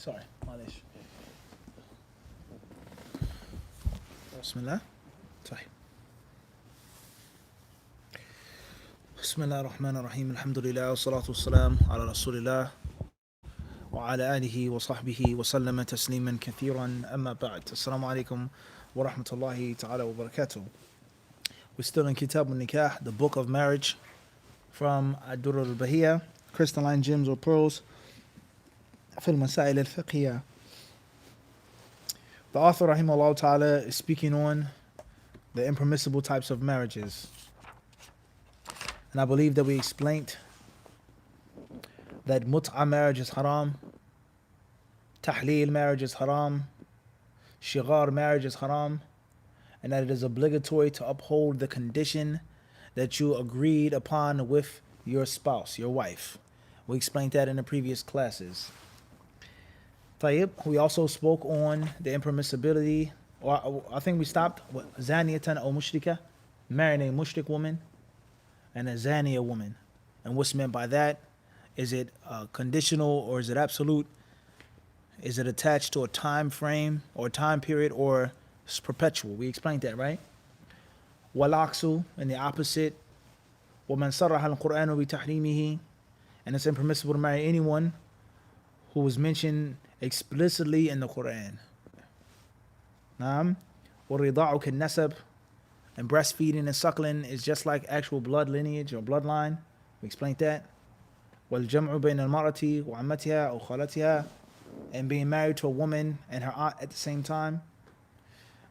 Sorry, معلش. بسم الله. طيب. بسم الله الرحمن الرحيم. الحمد لله والصلاة والسلام على رسول الله وعلى آله وصحبه وسلم تسليما كثيرا. أما بعد. السلام عليكم ورحمة الله تعالى وبركاته. We're still in Kitab al-Nikah, the book of marriage, from Ad-Durar Al-Bahiyyah, crystalline gems or pearls, في المسائل الفقهية. The author, rahimahullah ta'ala, is speaking on the impermissible types of marriages. And I believe that we explained that mut'a marriage is haram, tahleel marriage is haram, shigar marriage is haram, and that it is obligatory to uphold the condition that you agreed upon with your spouse, your wife. We explained that in the previous classes. Tayyib, we also spoke on the impermissibility, or I think we stopped, zaniyatan or mushrika, marrying a mushrik woman and a zaniya woman. And what's meant by that? Is it conditional or is it absolute? Is it attached to a time frame or time period, or it's perpetual? We explained that, right? Walaksu, and the opposite. وَمَنْ صَرَّحَ الْقُرْآنُ بِتَحْرِيمِهِ, and it's impermissible to marry anyone who was mentioned explicitly in the Quran. Naam. وَالرِّضَاعُ كَالنَّسَبِ, and breastfeeding and suckling is just like actual blood lineage or bloodline. We explained that. وَالْجَمْعُ بَيْنَ الْمَرْأَةِ وَعَمَّتِهَا أَوْ خَالَتِهَا, and being married to a woman and her aunt at the same time.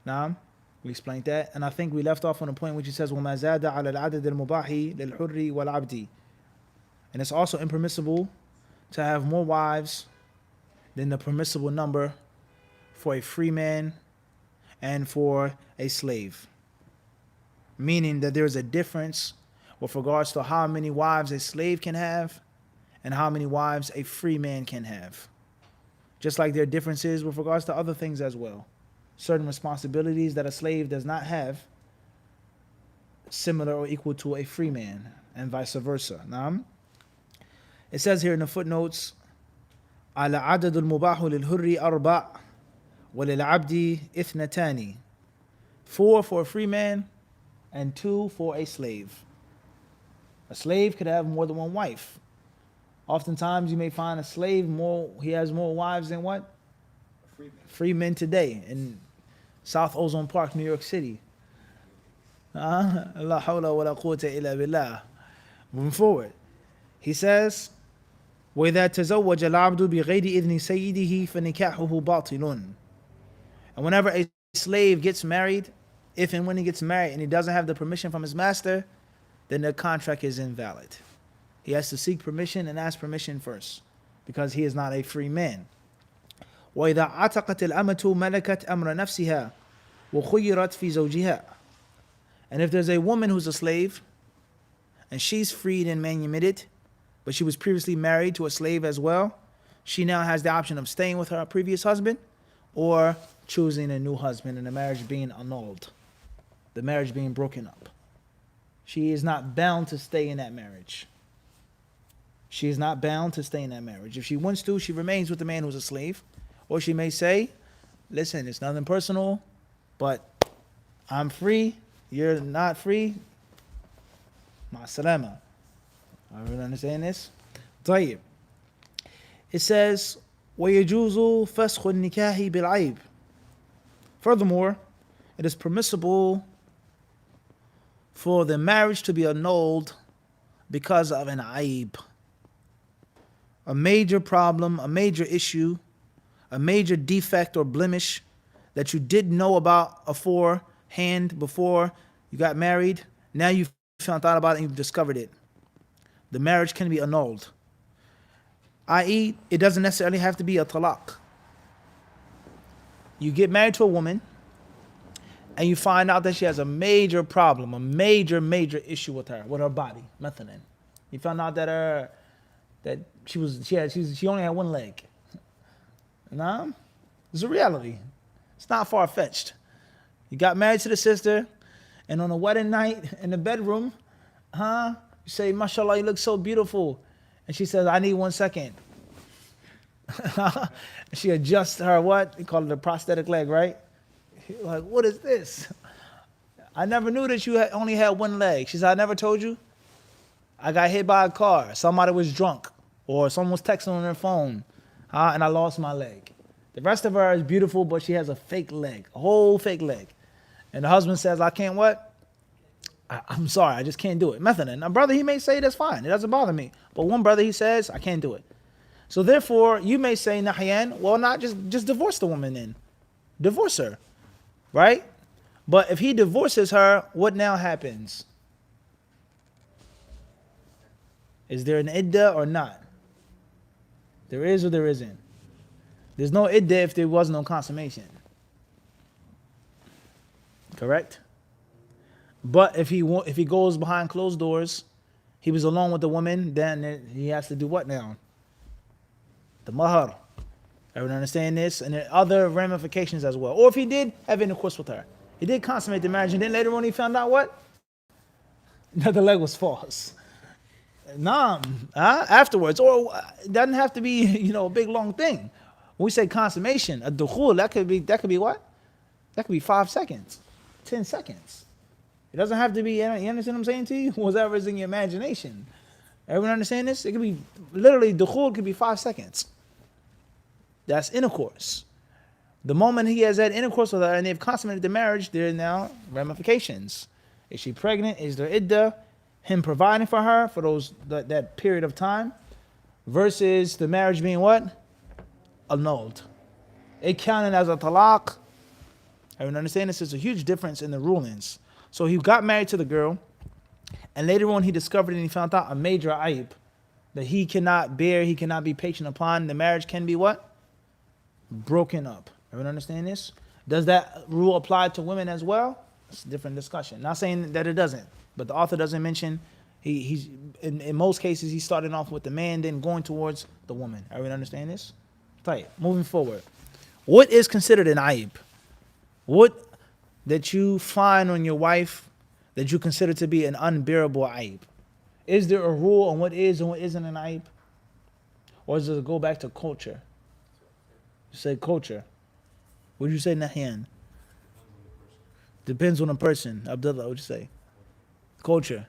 Naam. We explained that. And I think we left off on a point which it says وَمَا زَادَ عَلَى الْعَدَدِ الْمُبَاحِ لِلْحُرِّ وَالْعَبْدِ, and it's also impermissible to have more wives than the permissible number for a free man and for a slave. Meaning that there is a difference with regards to how many wives a slave can have and how many wives a free man can have. Just like there are differences with regards to other things as well. Certain responsibilities that a slave does not have, similar or equal to a free man, and vice versa. Naam. It says here in the footnotes, على عدد المباح للحر أربع وللعبد اثنتان. 4 for a free man and 2 for a slave. A slave could have more than one wife. Oftentimes you may find a slave he has more wives than what? Free men today in South Ozone Park, New York City. La hawla wa la quwwata illa billah. Moving forward, he says, وَإِذَا تَزَوَّجَ الْعَبْدُ بِغَيْرِ إِذْنِ سَيِّدِهِ فَنِكَاحُهُ بَاطِلٌ. And whenever a slave gets married, if and when he gets married and he doesn't have the permission from his master, then the contract is invalid. He has to seek permission and ask permission first, because he is not a free man. وَإِذَا عَتَقَتِ الْأَمَةُ مَلَكَتْ أَمْرَ نَفْسِهَا وَخُيِّرَتْ فِي زَوْجِهَا. And if there's a woman who's a slave, and she's freed and manumitted, but she was previously married to a slave as well, she now has the option of staying with her previous husband or choosing a new husband, and the marriage being annulled, the marriage being broken up. She is not bound to stay in that marriage. She is not bound to stay in that marriage. If she wants to, she remains with the man who's a slave. Or she may say, listen, it's nothing personal, but I'm free, you're not free. Ma salama. I really understand this. طيب. It says, وَيَجُوزُ فَسْخُ النِّكَاحِ بِالْعَيْبِ. Furthermore, it is permissible for the marriage to be annulled because of an aib, a major problem, a major issue, a major defect or blemish that you didn't know about beforehand, before you got married. Now you found out about it and you've discovered it. The marriage can be annulled. I.e., it doesn't necessarily have to be a talaq. You get married to a woman and you find out that she has a major problem, a major issue with her body, mathalan. You found out that she only had one leg. Nah, it's a reality. It's not far-fetched. You got married to the sister, and on a wedding night in the bedroom, you say, mashallah, you look so beautiful. And she says, I need 1 second. She adjusts her what? You call it a prosthetic leg, right? You're like, what is this? I never knew that you only had one leg. She said, I never told you. I got hit by a car. Somebody was drunk. Or someone was texting on their phone. And I lost my leg. The rest of her is beautiful, but she has a fake leg. A whole fake leg. And the husband says, I can't what? I'm sorry, I just can't do it. Methanan. A brother, he may say that's fine. It doesn't bother me. But one brother, he says, I can't do it. So therefore, you may say, Nahyan, well, not just divorce the woman then. Divorce her. Right? But if he divorces her, what now happens? Is there an iddah or not? There is or there isn't? There's no iddah if there was no consummation. Correct? But if he goes behind closed doors, he was alone with the woman, then he has to do what now? The mahar. Everyone understand this? And there are other ramifications as well. Or if he did have intercourse with her. He did consummate the marriage, and then later on he found out what? That the leg was false. Afterwards. Or it doesn't have to be, a big long thing. When we say consummation, a dukhul, that could be what? That could be 5 seconds, 10 seconds. It doesn't have to be, you understand what I'm saying to you? Whatever is in your imagination. Everyone understand this? It could be, literally, dukhul could be 5 seconds. That's intercourse. The moment he has had intercourse with her and they've consummated the marriage, there are now ramifications. Is she pregnant? Is there iddah? Him providing for her for that period of time versus the marriage being what? Annulled. It counted as a talaq. Everyone understand this? There's a huge difference in the rulings. So he got married to the girl, and later on he discovered and he found out a major ayib that he cannot bear, he cannot be patient upon. The marriage can be what? Broken up. Everyone understand this? Does that rule apply to women as well? It's a different discussion. Not saying that it doesn't, but the author doesn't mention. He's in most cases he's starting off with the man, then going towards the woman. Everyone understand this? Tight. Moving forward. What is considered an ayib? What that you find on your wife that you consider to be an unbearable ayib? Is there a rule on what is and what isn't an ayib? Or does it go back to culture? You say culture. What did you say, Nahyan? Depends on the person. Abdullah, what did you say? Culture.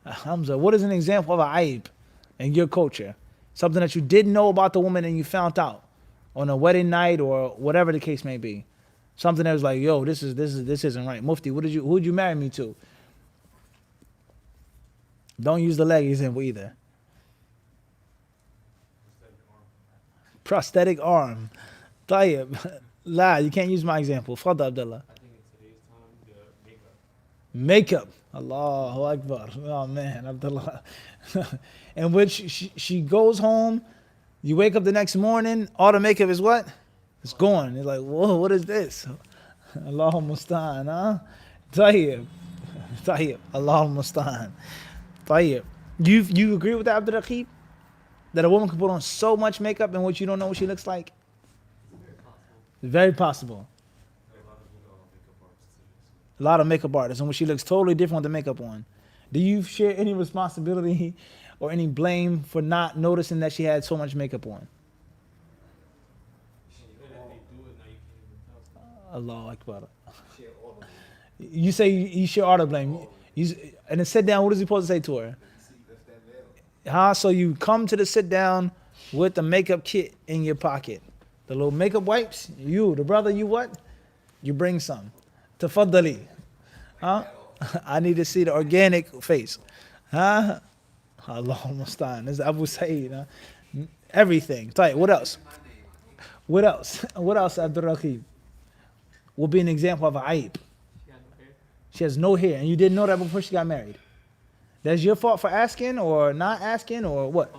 Hamza, what is an example of an ayib in your culture? Something that you didn't know about the woman and you found out on a wedding night or whatever the case may be. Something that was like, yo, this isn't right. Mufti, who'd you marry me to? Don't use the leg example either. Prosthetic arm. Tayyib. La, you can't use my example. Fadda Abdullah. I think in today's time, makeup. Makeup. Allahu Akbar. Oh man, Abdullah. In which she goes home, you wake up the next morning, all the makeup is what? It's gone. It's like, whoa, what is this? Allahu Mustaan, huh? Tayyib. Tayyib. Allahu Mustaan. Tayyib. You agree with that, Abdul Raqib? That a woman can put on so much makeup in which you don't know what she looks like? Very possible. A lot of makeup artists in which she looks totally different with the makeup on. Do you share any responsibility or any blame for not noticing that she had so much makeup on? Allahu Akbar. You say you share all the blame. And then sit down, what is he supposed to say to her? So you come to the sit down with the makeup kit in your pocket. The little makeup wipes, the brother, you what? You bring some. Tafaddali. I need to see the organic face. Allahumma staan. This is Abu Sa'id. Everything. Tight. What else? What else, Abdul Raqib? Will be an example of a ayib. She has no hair, and you didn't know that before she got married. That's your fault for asking or not asking or what?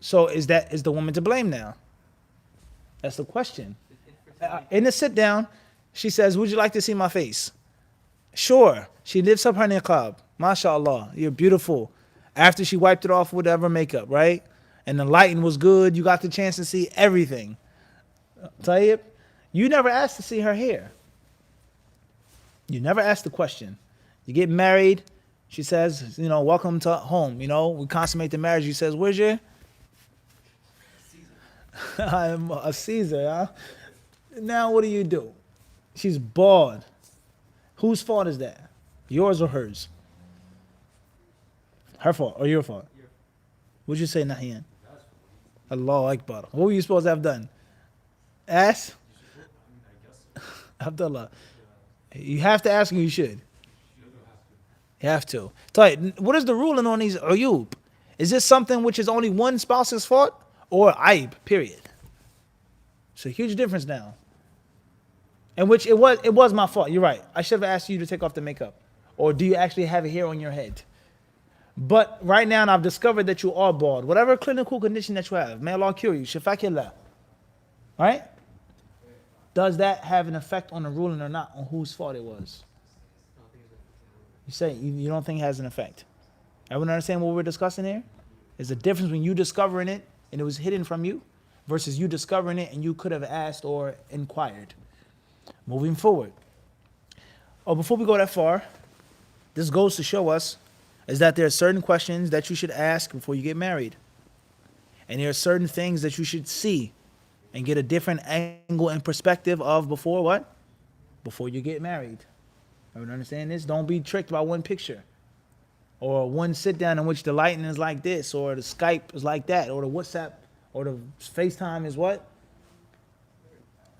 So is the woman to blame now? That's the question. In the sit down, she says, would you like to see my face? Sure. She lifts up her niqab. MashaAllah, you're beautiful. After she wiped it off with whatever makeup, right? And the lighting was good. You got the chance to see everything. Tayyib, you never asked to see her hair. You never asked the question. You get married. She says, welcome to home. We consummate the marriage. She says, where's your... I'm a Caesar, huh? Now what do? She's bald. Whose fault is that? Yours or hers? Her fault or your fault? What'd you say, Nahian? Allahu Akbar. What were you supposed to have done? Ask? Abdullah. You have to ask and you should. You have to. So, what is the ruling on these uyub? Is this something which is only one spouse's fault or aib, period? It's a huge difference now. In which it was my fault. You're right. I should have asked you to take off the makeup. Or do you actually have a hair on your head? But right now I've discovered that you are bald. Whatever clinical condition that you have, may Allah cure you. Shafakillah. Right? Does that have an effect on the ruling or not? On whose fault it was? You say you don't think it has an effect. Everyone understand what we're discussing here? There's a difference when you discovering it and it was hidden from you versus you discovering it and you could have asked or inquired. Moving forward. Oh, before we go that far, this goes to show us is that there are certain questions that you should ask before you get married. And there are certain things that you should see and get a different angle and perspective of before what? Before you get married. Everyone understand this? Don't be tricked by one picture. Or one sit down in which the lighting is like this, or the Skype is like that, or the WhatsApp, or the FaceTime is what?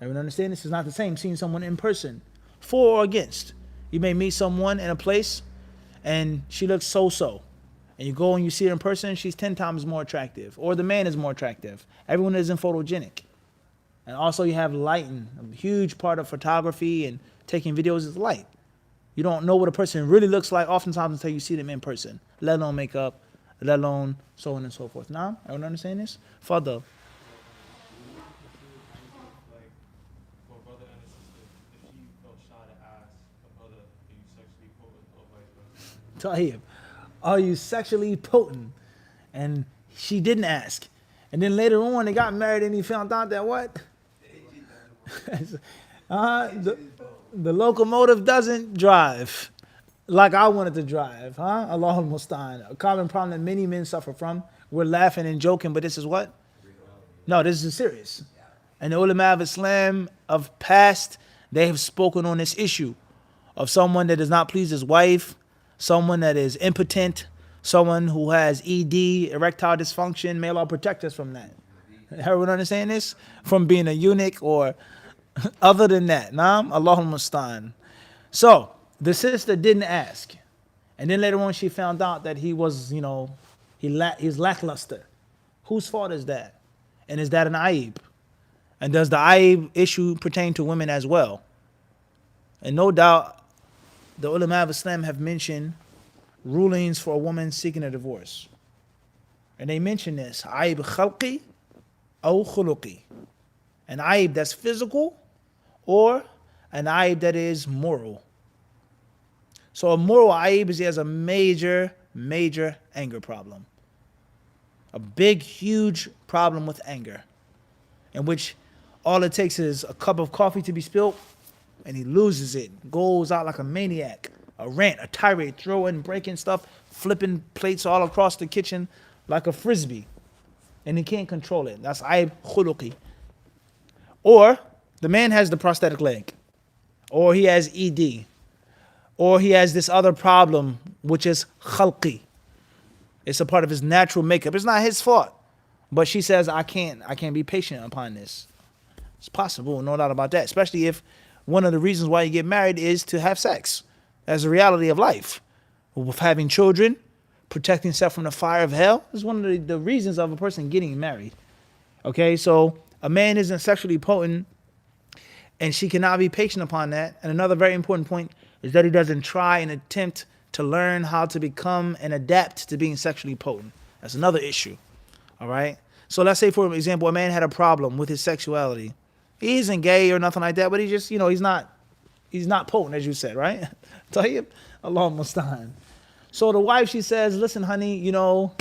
Everyone understand this is not the same seeing someone in person. For or against. You may meet someone in a place and she looks so-so. And you go and you see her in person, she's 10 times more attractive. Or the man is more attractive. Everyone isn't photogenic. And also you have lighting. A huge part of photography and taking videos is light. You don't know what a person really looks like oftentimes until you see them in person. Let alone makeup, let alone so on and so forth. Now, everyone understand this? Further. Like, for a brother and a sister, if she felt shy to ask a brother, are you sexually potent or vice versa? Tahib, are you sexually potent? And she didn't ask. And then later on they got married and he found out that what? The locomotive doesn't drive like I wanted to drive, huh? Allahul Musta'an. A common problem that many men suffer from. We're laughing and joking, but this is what? No, this is serious. And the ulama of Islam of past, they have spoken on this issue of someone that does not please his wife, someone that is impotent, someone who has ED, erectile dysfunction. May Allah protect us from that. Everyone understand this? From being a eunuch or other than that. Naam, Allahul Musta'an. So, the sister didn't ask. And then later on she found out that he was, he's lackluster. Whose fault is that? And is that an aib? And does the aib issue pertain to women as well? And no doubt, the ulama of Islam have mentioned rulings for a woman seeking a divorce. And they mention this, aib khalqi aw khuluqi. An aib that's physical or an aib that is moral. So a moral aib is he has a major anger problem. A big, huge problem with anger. In which all it takes is a cup of coffee to be spilled and he loses it. Goes out like a maniac. A rant, a tirade, throwing, breaking stuff, flipping plates all across the kitchen like a frisbee. And he can't control it. That's aib khuluqi. Or the man has the prosthetic leg. Or he has ED. Or he has this other problem, which is khalqi. It's a part of his natural makeup. It's not his fault. But she says, I can't be patient upon this. It's possible, no doubt about that. Especially if one of the reasons why you get married is to have sex. That's the reality of life. With having children, protecting yourself from the fire of hell is one of the reasons of a person getting married. Okay, so a man isn't sexually potent and she cannot be patient upon that. And another very important point is that he doesn't try and attempt to learn how to become and adapt to being sexually potent. That's another issue. All right. So let's say, for example, a man had a problem with his sexuality. He isn't gay or nothing like that, but he just, he's not potent, as you said, right? Tayyib, Allahumma musta'an. So the wife, she says, listen, honey, you're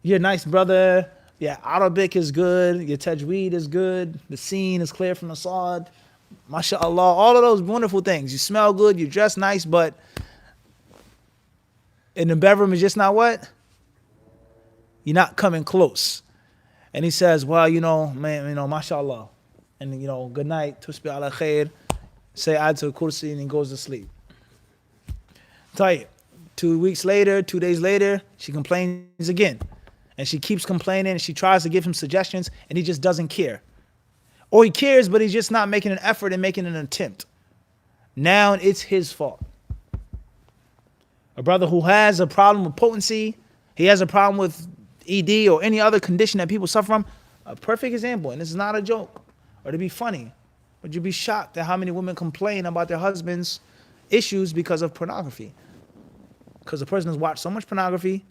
a nice brother. Yeah, Arabic is good. Your tajweed is good. The scene is clear from the Saad. MashaAllah, all of those wonderful things. You smell good, you dress nice, but in the bedroom is just not what? You're not coming close. And he says, well, man, mashallah. And, good night, tusbih ala khair, say ayatul kursi, and he goes to sleep. Tight. 2 weeks later, 2 days later, she complains again. And she keeps complaining, and she tries to give him suggestions, and he just doesn't care. Or he cares, but he's just not making an effort and making an attempt. Now it's his fault. A brother who has a problem with potency, he has a problem with ED or any other condition that people suffer from, a perfect example, and this is not a joke or to be funny, but you'd be shocked at how many women complain about their husband's issues because of pornography. Because the person has watched so much pornography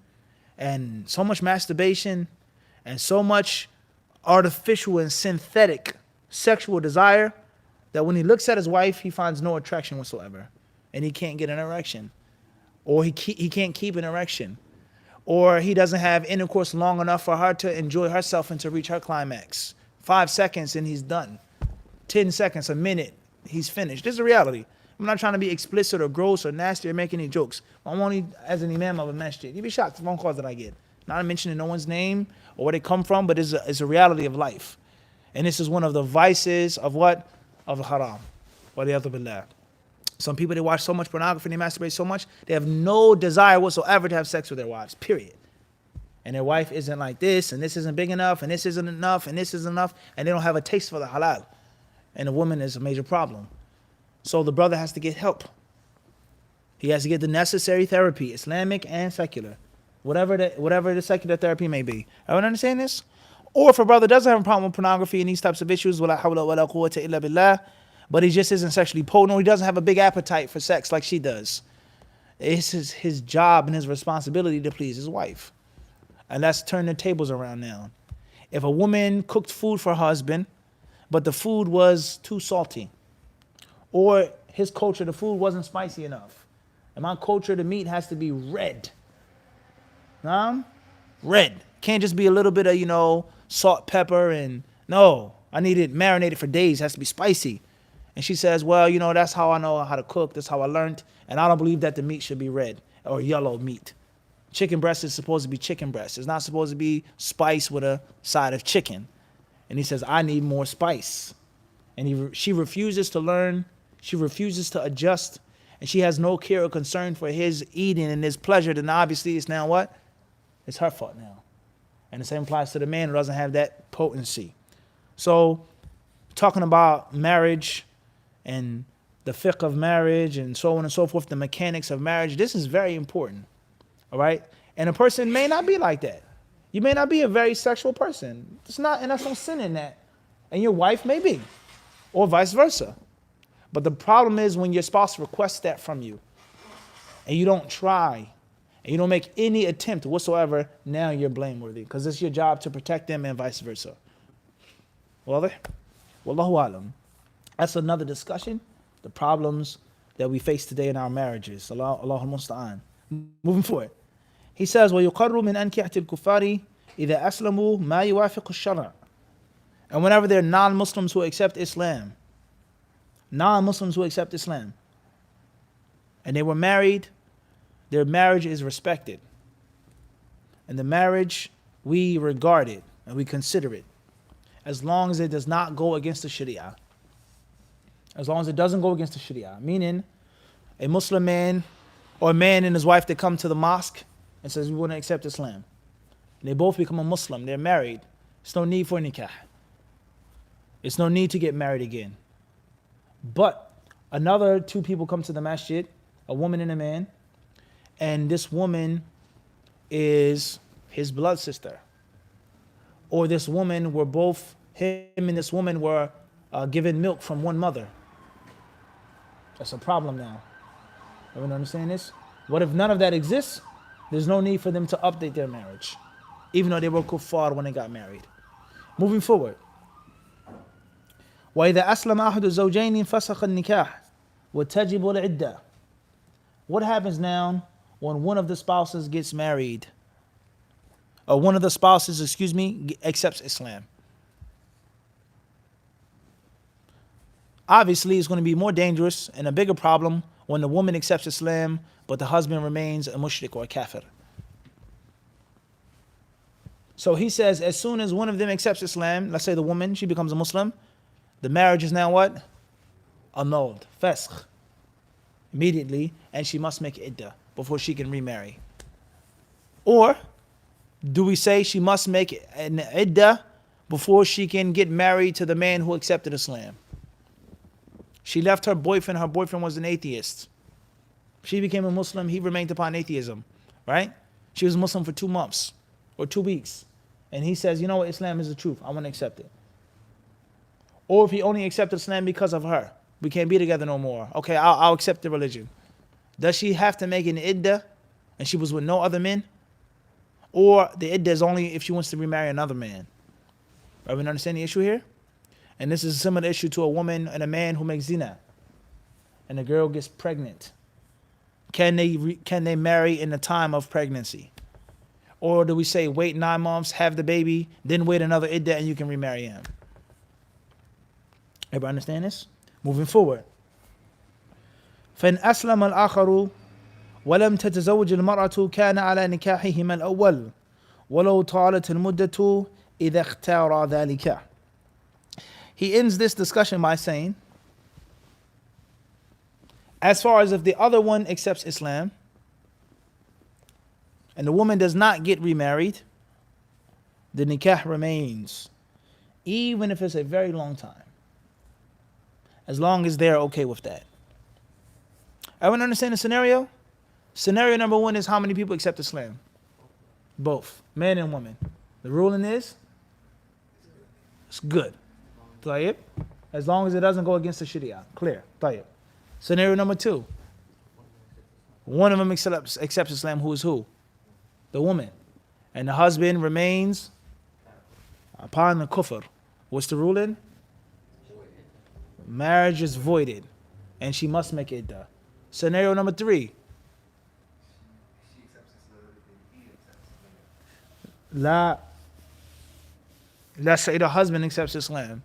and so much masturbation and so much artificial and synthetic sexual desire that when he looks at his wife, he finds no attraction whatsoever, and he can't get an erection, or he can't keep an erection, or he doesn't have intercourse long enough for her to enjoy herself and to reach her climax. 5 seconds and he's done. 10 seconds, a minute, he's finished. This is a reality. I'm not trying to be explicit or gross or nasty or make any jokes. I'm only as an imam of a masjid. You'd be shocked at the phone calls that I get. Not mentioning no one's name or where they come from, but it's a reality of life. And this is one of the vices of what? Of the haram. Waliyadu billah. Some people, they watch so much pornography, they masturbate so much, they have no desire whatsoever to have sex with their wives, period. And their wife isn't like this, and this isn't big enough, and this isn't enough, and this isn't enough, and they don't have a taste for the halal. And the woman is a major problem. So the brother has to get help. He has to get the necessary therapy, Islamic and secular. Whatever the secular therapy may be. Everyone understand this? Or if a brother doesn't have a problem with pornography and these types of issues, وَلَا حَوْلَ وَلَا قُوَّةَ إِلَّا بِاللَّهِ, but he just isn't sexually potent, or he doesn't have a big appetite for sex like she does. It's his job and his responsibility to please his wife. And let's turn the tables around now. If a woman cooked food for her husband, but the food was too salty, or his culture, the food wasn't spicy enough. In my culture, the meat has to be red. Red. Can't just be a little bit of, salt, pepper, and no, I need it marinated for days. It has to be spicy. And she says, well, that's how I know how to cook. That's how I learned. And I don't believe that the meat should be red or yellow meat. Chicken breast is supposed to be chicken breast. It's not supposed to be spice with a side of chicken. And he says, I need more spice. And she refuses to learn. She refuses to adjust. And she has no care or concern for his eating and his pleasure. Then obviously it's now what? It's her fault now. And the same applies to the man who doesn't have that potency. So talking about marriage and the fiqh of marriage and so on and so forth, the mechanics of marriage, this is very important. All right? And a person may not be like that. You may not be a very sexual person. It's not, and that's no sin in that. And your wife may be, or vice versa. But the problem is when your spouse requests that from you, and you don't try, and you don't make any attempt whatsoever, now you're blameworthy, because it's your job to protect them and vice versa. Wallahu alam. That's another discussion, the problems that we face today in our marriages. Allahul musta'an. Moving forward. He says, وَيُقَرُّ مِنْ أَنْكِحَةِ الْكُفَّارِ إِذَا أَسْلَمُوا مَا يُوَافِقُ الشَّرْعَ. And whenever they're non-Muslims who accept Islam, and they were married, their marriage is respected. And the marriage, we regard it and we consider it, as long as it does not go against the Sharia. As long as it doesn't go against the Sharia. Meaning, a Muslim man or a man and his wife, they come to the mosque and says, we want to accept Islam. And they both become a Muslim. They're married. There's no need for nikah. There's no need to get married again. But another two people come to the masjid, a woman and a man, and this woman is his blood sister. Or this woman were both, him and this woman were given milk from one mother. That's a problem now. Everyone understand this? What if none of that exists? There's no need for them to update their marriage, even though they were kuffar when they got married. Moving forward. وَإِذَا أَسْلَمَ أَحَدُ الزَّوْجَيْنِ فَسَخَ النِّكَاحِ وَتَجِبُ الْعِدَّةِ. What happens now when one of the spouses gets married? Or one of the spouses, accepts Islam? Obviously, it's going to be more dangerous and a bigger problem when the woman accepts Islam, but the husband remains a mushrik or a kafir. So he says, as soon as one of them accepts Islam, let's say the woman, she becomes a Muslim, the marriage is now what? Annulled. Fasq. Immediately, and she must make iddah before she can remarry. Or do we say she must make an iddah before she can get married to the man who accepted Islam? She left her boyfriend was an atheist. She became a Muslim, he remained upon atheism, right? She was Muslim for 2 months or 2 weeks. And he says, you know what, Islam is the truth, I want to accept it. Or if he only accepted Islam because of her, we can't be together no more. Okay, I'll accept the religion. Does she have to make an iddah and she was with no other men? Or the iddah is only if she wants to remarry another man? Everyone understand the issue here? And this is a similar issue to a woman and a man who makes zina, and the girl gets pregnant. Can they marry in the time of pregnancy? Or do we say wait 9 months, have the baby, then wait another iddah and you can remarry him? Everybody understand this? Moving forward. فإن أسلم الآخر ولم تتزوج المرأة كان على نكاحهما الأول ولو طالت المدة إذا اختار ذلك. He ends this discussion by saying, as far as if the other one accepts Islam and the woman does not get remarried, the nikah remains, even if it's a very long time, as long as they're okay with that. Everyone understand the scenario? Scenario number 1 is how many people accept Islam? Both, man and woman. The ruling is, it's good. Tayyib. As long as it doesn't go against the Sharia. Clear. Tayyib. Scenario number 2. One of them accepts Islam. Who is who? The woman. And the husband remains upon the kufr. What's the ruling? Marriage is voided. And she must make iddah. Scenario number 3. Let's say the husband accepts Islam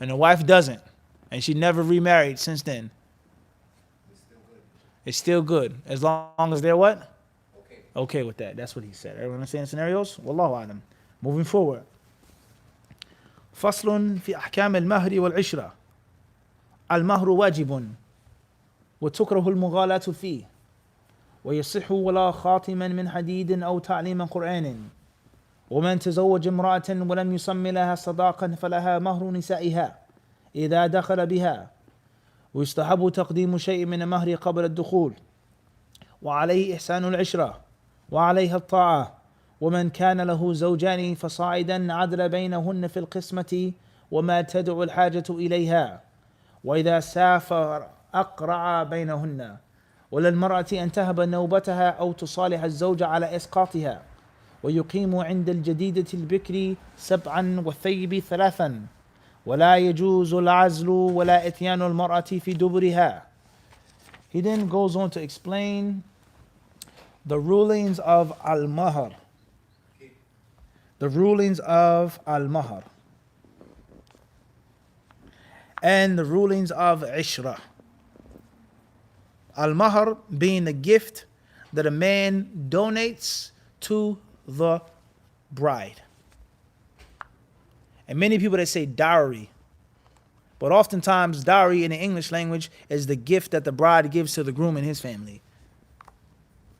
and the wife doesn't, and she never remarried since then. It's still good as long as they're what? Okay with that. That's what he said. Everyone understand scenarios? Wallahu alam. Moving forward. فصل في أحكام المهر والعشرة. المهر واجب وتكره المغالاة فيه ويصح ولا خاتما من حديد أو تعليم قرآن ومن تزوج امرأة ولم يسم لها صداقا فلها مهر نسائها إذا دخل بها ويستحب تقديم شيء من المهر قبل الدخول وعليه إحسان العشرة وعليها الطاعة ومن كان له زوجان فصاعدا عدل بينهن في القسمة وما تدعو الحاجة إليها وإذا سافر أقرع بينهن وللمرأة أن تهب نوبتها أو تصالح الزوج على إسقاطها ويقيم عند الجديدة البكر 7 والثيب 3 ولا يجوز العزل ولا إتيان المرأة في دبرها. He then goes on to explain the rulings of al-mahr. The rulings of al-mahr and the rulings of ishra. Al-mahr being the gift that a man donates to the bride. And many people that say dowry, but oftentimes dowry in the English language is the gift that the bride gives to the groom and his family.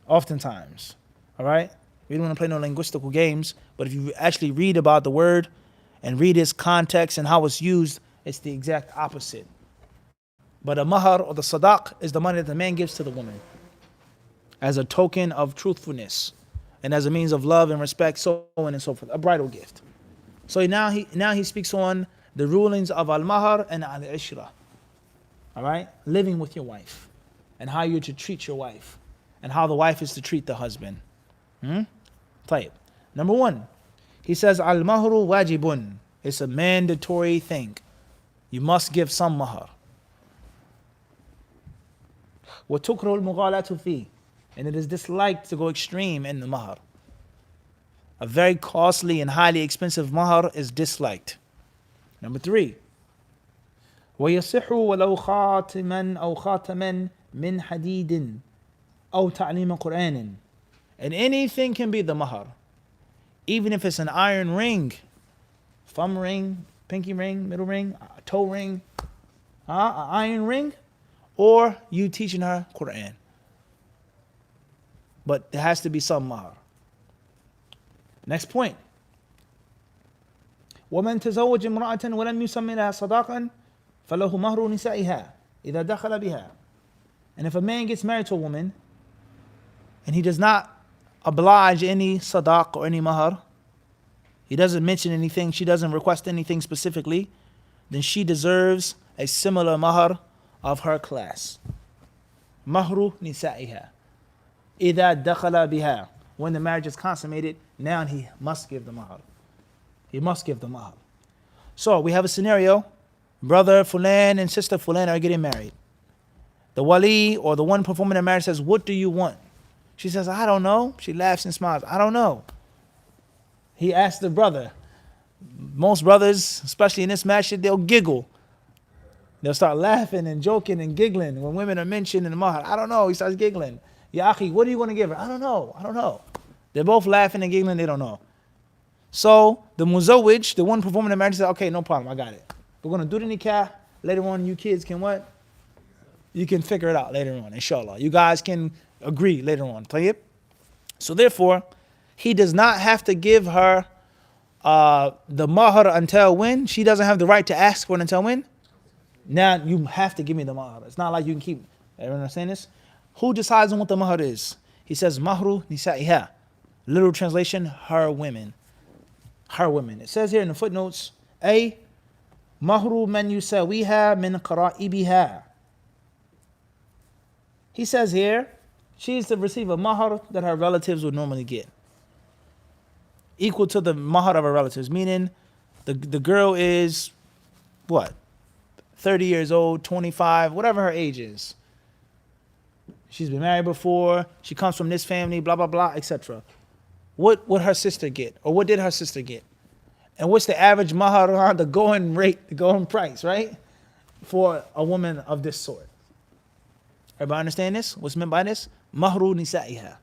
Oftentimes, all right? We don't want to play no linguistical games, but if you actually read about the word and read its context and how it's used, it's the exact opposite. But a mahar or the sadaq is the money that the man gives to the woman as a token of truthfulness and as a means of love and respect, so on and so forth, a bridal gift. So now he speaks on the rulings of al-mahar and al-ishra. All right? Living with your wife and how you're to treat your wife and how the wife is to treat the husband. طيب. Number 1, he says al-mahru wajibun. It's a mandatory thing. You must give some mahar. وَتُكْرَهُ الْمُغَالَاةُ فِيهِ. And it is disliked to go extreme in the mahar. A very costly and highly expensive mahar is disliked. Number 3, وَيَصِحُ وَلَوْ خَاتِمًا أَوْ خَاتَمًا مِنْ حَدِيدٍ أَوْ تَعْلِيمَ قُرْآنٍ And anything can be the mahar. Even if it's an iron ring, thumb ring, pinky ring, middle ring, toe ring, an iron ring, or you teaching her Quran. But there has to be some mahar. Next point. ومن تزوج امرأة ولم يسمى لها صداقا فله مهر نسائها إذا دخل بها. And if a man gets married to a woman and he does not oblige any sadaq or any mahar, he doesn't mention anything, she doesn't request anything specifically, then she deserves a similar mahar of her class. Mahru nisa'iha. إذا دخل بها. When the marriage is consummated, now he must give the mahar. He must give the mahar. So we have a scenario. Brother Fulan and sister Fulan are getting married. The wali or the one performing the marriage says, what do you want? She says, I don't know. She laughs and smiles. I don't know. He asks the brother. Most brothers, especially in this masjid, they'll giggle. They'll start laughing and joking and giggling when women are mentioned in the mahar. I don't know. He starts giggling. Ya akhi, what are you going to give her? I don't know. I don't know. They're both laughing and giggling. They don't know. So the muzawwij, the one performing the marriage, said, okay, no problem. I got it. We're going to do the nikah. Later on, you kids can what? You can figure it out later on, inshallah. You guys can agree later on. Tayyib? So therefore, he does not have to give her the mahar until when? She doesn't have the right to ask for it until when? Now you have to give me the mahar. It's not like you can keep. Everyone understand this? Who decides on what the mahar is? He says mahru nisa'iha. Literal translation, her women. Her women. It says here in the footnotes, A, mahru man yusawiha min qara'ibiha. He says here, she's to receive a mahar that her relatives would normally get. Equal to the mahar of her relatives, meaning the girl is, what? 30 years old, 25, whatever her age is. She's been married before, she comes from this family, blah, blah, blah, etc. What would her sister get? Or what did her sister get? And what's the average mahar, the going rate, the going price, right? For a woman of this sort. Everybody understand this? What's meant by this? Mahru nisa'iha.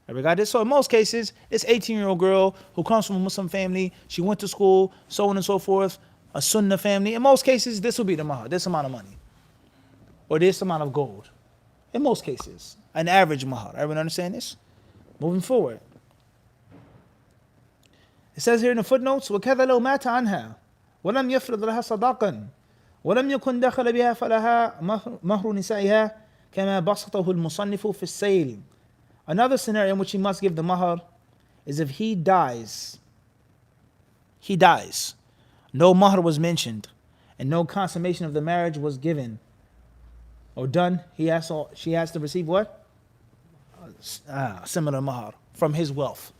Everybody got this? So in most cases, it's 18-year-old girl who comes from a Muslim family. She went to school, so on and so forth. A Sunnah family. In most cases, this will be the mahar, this amount of money. Or this amount of gold. In most cases. An average mahar. Everyone understand this? Moving forward. It says here in the footnotes, وَكَذَا لَوْ مَاتَ عَنْهَا وَلَمْ يَفْرِضْ لَهَا صَدَاقًا وَلَمْ يَكُنْ دَخَلَ بِهَا فَلَهَا مَهْرُ نِسَائِهَا كَمَا بَسَطَهُ الْمُصَنِّفُ فِي السَّيْلِ. Another scenario in which he must give the mahar is if he dies. He dies. No mahar was mentioned and no consummation of the marriage was given or done. She has to receive what? Similar mahar from his wealth.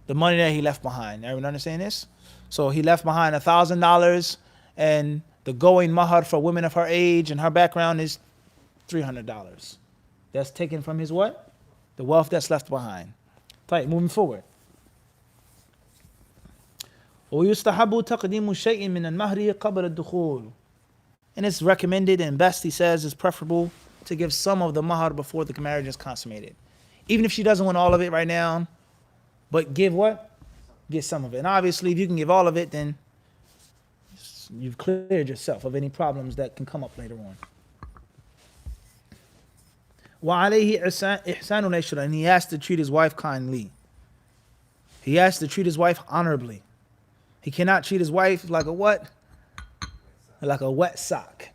The money that he left behind. Everyone understand this? So he left behind $1,000 and the going mahar for women of her age and her background is $300. That's taken from his what? The wealth that's left behind. Right, moving forward. ويستحب تقديم شيء من المهر قبل الدخول. And it's recommended and best, he says, is preferable to give some of the mahar before the marriage is consummated. Even if she doesn't want all of it right now, but give what? Get some of it. And obviously, if you can give all of it, then you've cleared yourself of any problems that can come up later on. وَعَلَيْهِ إِحْسَانُ الْعِشْرَةِ. And he has to treat his wife kindly. He has to treat his wife honorably. He cannot treat his wife like a what? Like a wet sock.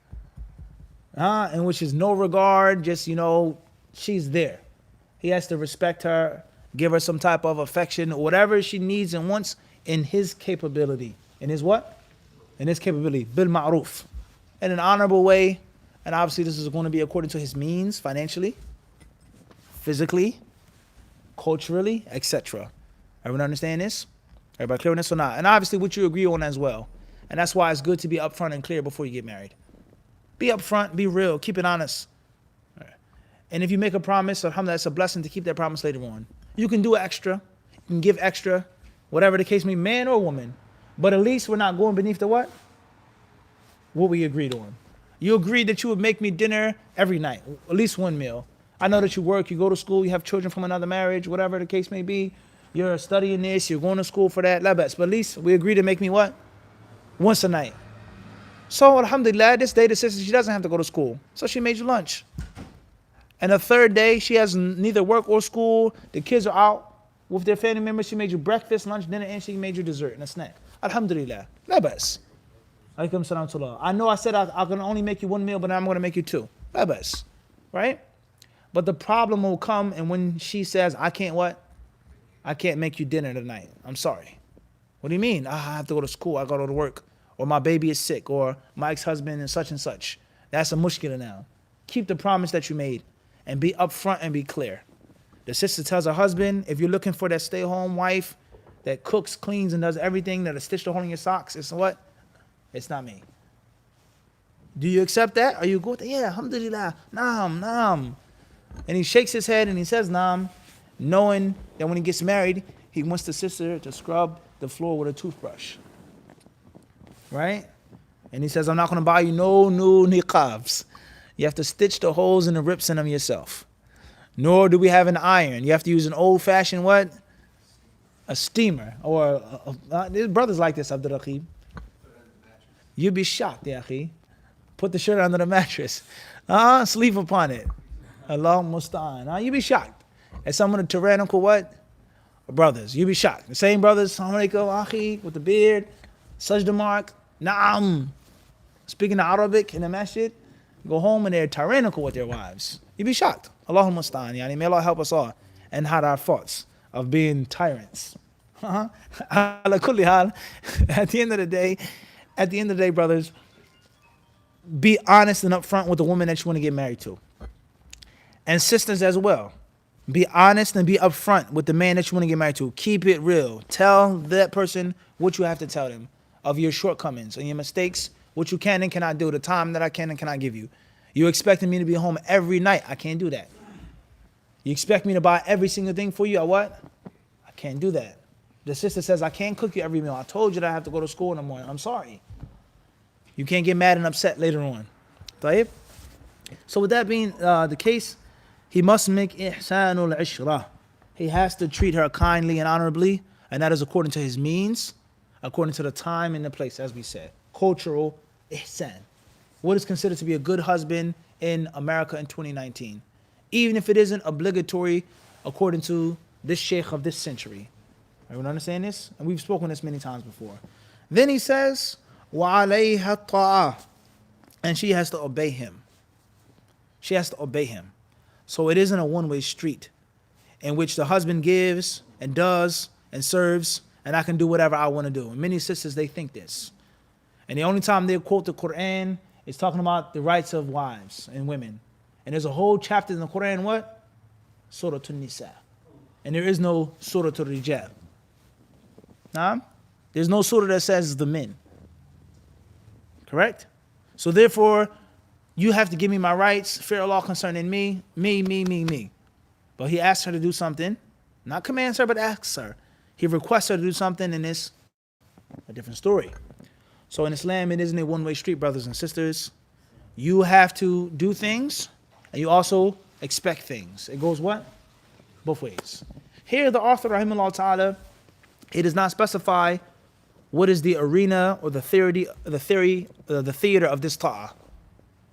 In which is no regard, just, she's there. He has to respect her, give her some type of affection, whatever she needs and wants in his capability. In his what? In his capability. Bil ma'ruf. In an honorable way. And obviously this is going to be according to his means, financially, physically, culturally, etc. Everyone understand this? Everybody clear on this or not? And obviously what you agree on as well. And that's why it's good to be upfront and clear before you get married. Be upfront, be real, keep it honest. And if you make a promise, alhamdulillah, it's a blessing to keep that promise later on. You can do extra, you can give extra, whatever the case may be, man or woman. But at least we're not going beneath the what? What we agreed on. You agreed that you would make me dinner every night, at least one meal. I know that you work, you go to school, you have children from another marriage, whatever the case may be. You're studying this, you're going to school for that, la bas. But at least we agree to make me what? Once a night. So alhamdulillah, this day the sister, she doesn't have to go to school. So she made you lunch. And the third day, she has neither work or school. The kids are out with their family members. She made you breakfast, lunch, dinner, and she made you dessert and a snack. Alhamdulillah. La bas. Alaikum salam to Allah. I know I said I can only make you one meal, but now I'm going to make you two. La bas. Right? But the problem will come, and when she says, I can't what? I can't make you dinner tonight. I'm sorry. What do you mean? I have to go to school. I got to go to work. Or my baby is sick. Or my ex-husband and such and such. That's a mushkila now. Keep the promise that you made. And be upfront and be clear. The sister tells her husband, if you're looking for that stay-home wife that cooks, cleans, and does everything, that'll stitch the hole in your socks, it's what? It's not me. Do you accept that? Are you good? Yeah, alhamdulillah. Naam, naam. And he shakes his head and he says naam, knowing that when he gets married, he wants the sister to scrub the floor with a toothbrush. Right? And he says, I'm not going to buy you no new niqabs. You have to stitch the holes and the rips in them yourself. Nor do we have an iron. You have to use an old-fashioned what? A steamer. Or, there's brothers like this, Abdul Raqib. You'd be shocked, ya akhi. Put the shirt under the mattress. Sleep upon it. Allah musta'an. You'd be shocked. At some of the tyrannical what? Brothers. You'd be shocked. The same brothers, assalamu alaikum, akhi, with the beard, sajda mark, na'am. Speaking the Arabic in the masjid. Go home and they're tyrannical with their wives. You'd be shocked. Allahumma musta'an. Yani, may Allah help us all and hide our faults of being tyrants. Ala kulli hal. At the end of the day, brothers, be honest and upfront with the woman that you want to get married to. And sisters as well. Be honest and be upfront with the man that you want to get married to. Keep it real. Tell that person what you have to tell them of your shortcomings and your mistakes, what you can and cannot do, the time that I can and cannot give you. You expecting me to be home every night. I can't do that. You expect me to buy every single thing for you. I what? I can't do that. The sister says, I can't cook you every meal. I told you that I have to go to school in the morning. I'm sorry. You can't get mad and upset later on. طيب? So with that being the case, he must make ihsanul ishra. He has to treat her kindly and honorably, and that is according to his means, according to the time and the place, as we said. Cultural ihsan. What is considered to be a good husband in America in 2019? Even if it isn't obligatory according to this sheikh of this century. Everyone understand this? And we've spoken this many times before. Then he says, وَعَلَيْهَا الطَّاعَةُ. And she has to obey him. She has to obey him. So it isn't a one-way street in which the husband gives and does and serves and I can do whatever I want to do. And many sisters, they think this. And the only time they quote the Quran is talking about the rights of wives and women. And there's a whole chapter in the Quran, what? Surah An-Nisa. And there is no Surah Al-Rijal. Nah? There's no surah that says the men. Correct? So therefore, you have to give me my rights, fear Allah concerning me. But he asks her to do something. Not commands her, but asks her. He requests her to do something, and it's a different story. So in Islam, it isn't a one-way street, brothers and sisters. You have to do things, and you also expect things. It goes what? Both ways. Here, the author, rahimahullah ta'ala, he does not specify what is the arena or the theater of this ta'ah.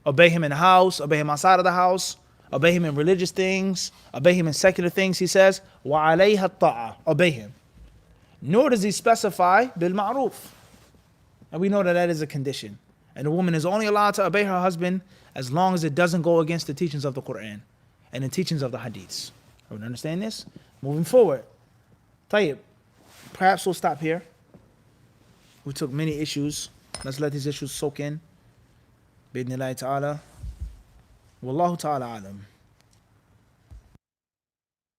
Obey him in the house, obey him outside of the house, obey him in religious things, obey him in secular things. He says, وَعَلَيْهَا الطَّاعَةُ. Obey him. Nor does he specify bil ma'ruf. And we know that that is a condition. And the woman is only allowed to obey her husband as long as it doesn't go against the teachings of the Quran and the teachings of the hadiths. Everyone understand this? Moving forward. Tayyib. Perhaps we'll stop here. We took many issues. Let's let these issues soak in. Bidnillahi ta'ala. Wallahu ta'ala alam.